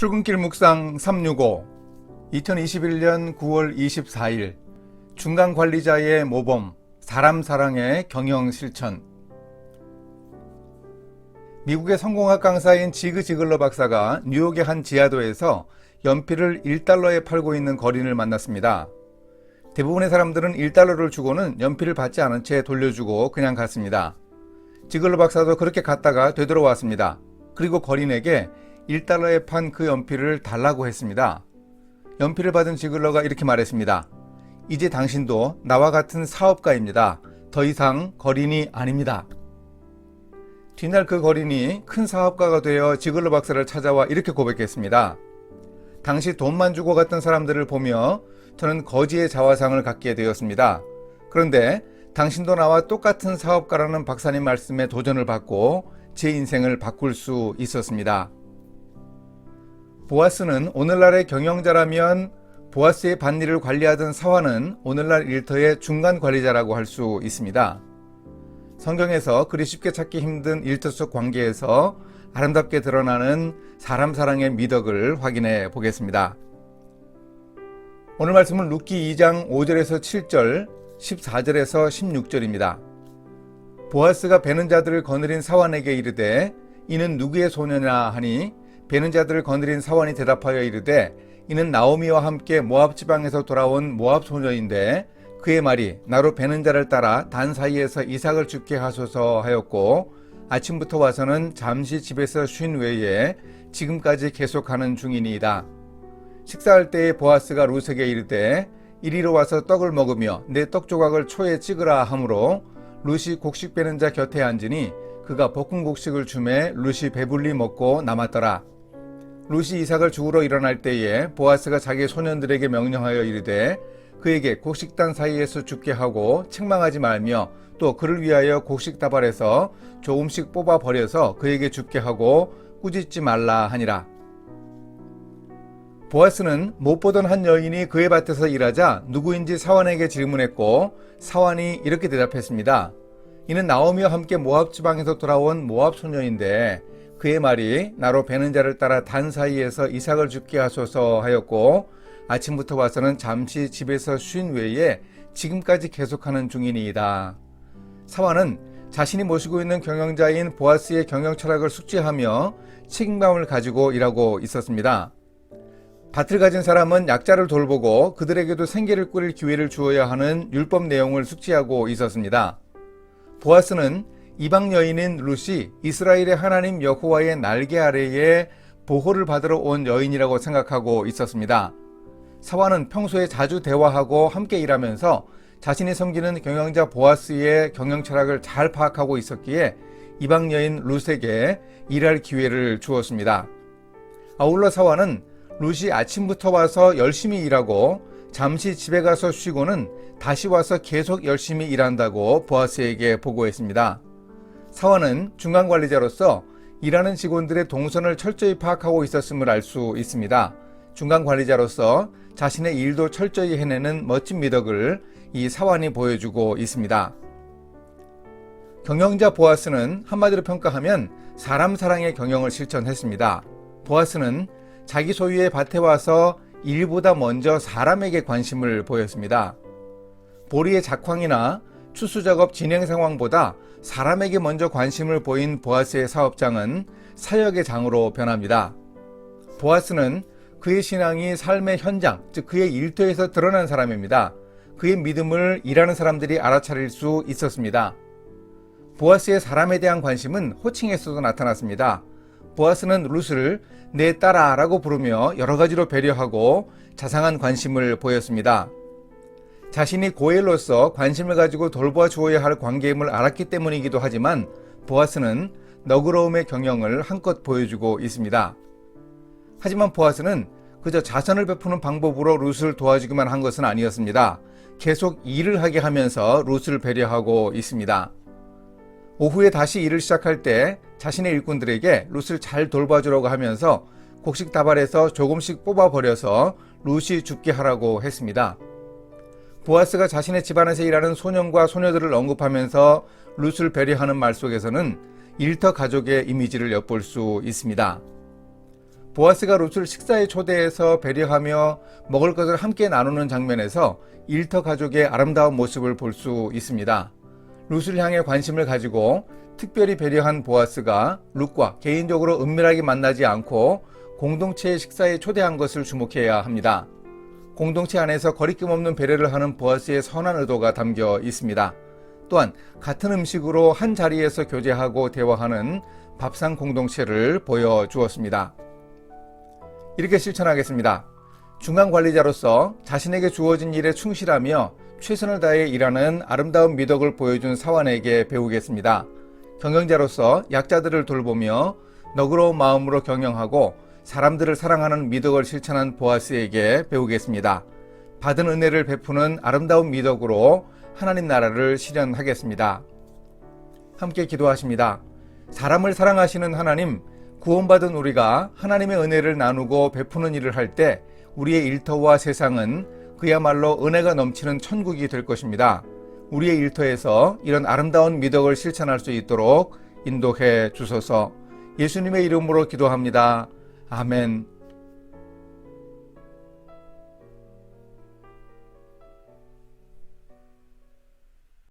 출근길 묵상 365 2021년 9월 24일 중간관리자의 모범 사람 사랑의 경영 실천. 미국의 성공학 강사인 지그 지글러 박사가 뉴욕의 한 지하도에서 연필을 1달러에 팔고 있는 거린을 만났습니다. 대부분의 사람들은 1달러를 주고는 연필을 받지 않은 채 돌려주고 그냥 갔습니다. 지글러 박사도 그렇게 갔다가 되돌아왔습니다. 그리고 거린에게 1달러에 판 그 연필을 달라고 했습니다. 연필을 받은 지글러가 이렇게 말했습니다. 이제 당신도 나와 같은 사업가입니다. 더 이상 거린이 아닙니다. 뒷날 그 거린이 큰 사업가가 되어 지글러 박사를 찾아와 이렇게 고백했습니다. 당시 돈만 주고 갔던 사람들을 보며 저는 거지의 자화상을 갖게 되었습니다. 그런데 당신도 나와 똑같은 사업가라는 박사님 말씀에 도전을 받고 제 인생을 바꿀 수 있었습니다. 보아스는 오늘날의 경영자라면 보아스의 밭일을 관리하던 사환은 오늘날 일터의 중간 관리자라고 할 수 있습니다. 성경에서 그리 쉽게 찾기 힘든 일터 속 관계에서 아름답게 드러나는 사람 사랑의 미덕을 확인해 보겠습니다. 오늘 말씀은 룻기 2장 5절에서 7절, 14절에서 16절입니다. 보아스가 베는 자들을 거느린 사환에게 이르되 이는 누구의 소녀냐 하니 베는 자들을 거느린 사환이 대답하여 이르되 이는 나오미와 함께 모압 지방에서 돌아온 모압 소녀인데 그의 말이 나로 베는 자를 따라 단 사이에서 이삭을 죽게 하소서 하였고 아침부터 와서는 잠시 집에서 쉰 외에 지금까지 계속하는 중이니이다. 식사할 때에 보아스가 룻에게 이르되 이리로 와서 떡을 먹으며 내 떡 조각을 초에 찍으라 하므로 룻이 곡식 베는 자 곁에 앉으니 그가 볶은 곡식을 주매 룻이 배불리 먹고 남았더라. 룻이 이삭을 죽으러 일어날 때에 보아스가 자기 소년들에게 명령하여 이르되 그에게 곡식단 사이에서 죽게 하고 책망하지 말며 또 그를 위하여 곡식 다발에서 조금씩 뽑아 버려서 그에게 죽게 하고 꾸짖지 말라 하니라. 보아스는 못 보던 한 여인이 그의 밭에서 일하자 누구인지 사환에게 질문했고 사환이 이렇게 대답했습니다. 이는 나오미와 함께 모압 지방에서 돌아온 모압 소녀인데 그의 말이 나로 베는 자를 따라 단 사이에서 이삭을 죽게 하소서 하였고 아침부터 와서는 잠시 집에서 쉰 외에 지금까지 계속하는 중이니이다. 사환은 자신이 모시고 있는 경영자인 보아스의 경영 철학을 숙지하며 책임감을 가지고 일하고 있었습니다. 밭을 가진 사람은 약자를 돌보고 그들에게도 생계를 꾸릴 기회를 주어야 하는 율법 내용을 숙지하고 있었습니다. 보아스는 이방 여인인 룻이 이스라엘의 하나님 여호와의 날개 아래에 보호를 받으러 온 여인이라고 생각하고 있었습니다. 사환은 평소에 자주 대화하고 함께 일하면서 자신이 섬기는 경영자 보아스의 경영 철학을 잘 파악하고 있었기에 이방 여인 룻에게 일할 기회를 주었습니다. 아울러 사환은 룻이 아침부터 와서 열심히 일하고 잠시 집에 가서 쉬고는 다시 와서 계속 열심히 일한다고 보아스에게 보고했습니다. 사환은 중간관리자로서 일하는 직원들의 동선을 철저히 파악하고 있었음을 알 수 있습니다. 중간관리자로서 자신의 일도 철저히 해내는 멋진 미덕을 이 사환이 보여주고 있습니다. 경영자 보아스는 한마디로 평가하면 사람 사랑의 경영을 실천했습니다. 보아스는 자기 소유의 밭에 와서 일보다 먼저 사람에게 관심을 보였습니다. 보리의 작황이나 추수작업 진행 상황보다 사람에게 먼저 관심을 보인 보아스의 사업장은 사역의 장으로 변합니다. 보아스는 그의 신앙이 삶의 현장, 즉 그의 일터에서 드러난 사람입니다. 그의 믿음을 일하는 사람들이 알아차릴 수 있었습니다. 보아스의 사람에 대한 관심은 호칭에서도 나타났습니다. 보아스는 룻을 내 딸아라고 부르며 여러 가지로 배려하고 자상한 관심을 보였습니다. 자신이 고엘로서 관심을 가지고 돌보아 주어야 할 관계임을 알았기 때문이기도 하지만 보아스는 너그러움의 경영을 한껏 보여주고 있습니다. 하지만 보아스는 그저 자선을 베푸는 방법으로 룻을 도와주기만 한 것은 아니었습니다. 계속 일을 하게 하면서 룻을 배려하고 있습니다. 오후에 다시 일을 시작할 때 자신의 일꾼들에게 룻을 잘 돌봐주려고 하면서 곡식 다발에서 조금씩 뽑아버려서 룻이 죽게 하라고 했습니다. 보아스가 자신의 집안에서 일하는 소년과 소녀들을 언급하면서 룻을 배려하는 말 속에서는 일터 가족의 이미지를 엿볼 수 있습니다. 보아스가 룻을 식사에 초대해서 배려하며 먹을 것을 함께 나누는 장면에서 일터 가족의 아름다운 모습을 볼 수 있습니다. 룻을 향해 관심을 가지고 특별히 배려한 보아스가 룻과 개인적으로 은밀하게 만나지 않고 공동체의 식사에 초대한 것을 주목해야 합니다. 공동체 안에서 거리낌 없는 배려를 하는 보아스의 선한 의도가 담겨 있습니다. 또한 같은 음식으로 한 자리에서 교제하고 대화하는 밥상 공동체를 보여주었습니다. 이렇게 실천하겠습니다. 중간 관리자로서 자신에게 주어진 일에 충실하며 최선을 다해 일하는 아름다운 미덕을 보여준 사환에게 배우겠습니다. 경영자로서 약자들을 돌보며 너그러운 마음으로 경영하고 사람들을 사랑하는 미덕을 실천한 보아스에게 배우겠습니다. 받은 은혜를 베푸는 아름다운 미덕으로 하나님 나라를 실현하겠습니다. 함께 기도하십니다. 사람을 사랑하시는 하나님, 구원받은 우리가 하나님의 은혜를 나누고 베푸는 일을 할 때 우리의 일터와 세상은 그야말로 은혜가 넘치는 천국이 될 것입니다. 우리의 일터에서 이런 아름다운 미덕을 실천할 수 있도록 인도해 주소서. 예수님의 이름으로 기도합니다. 아멘.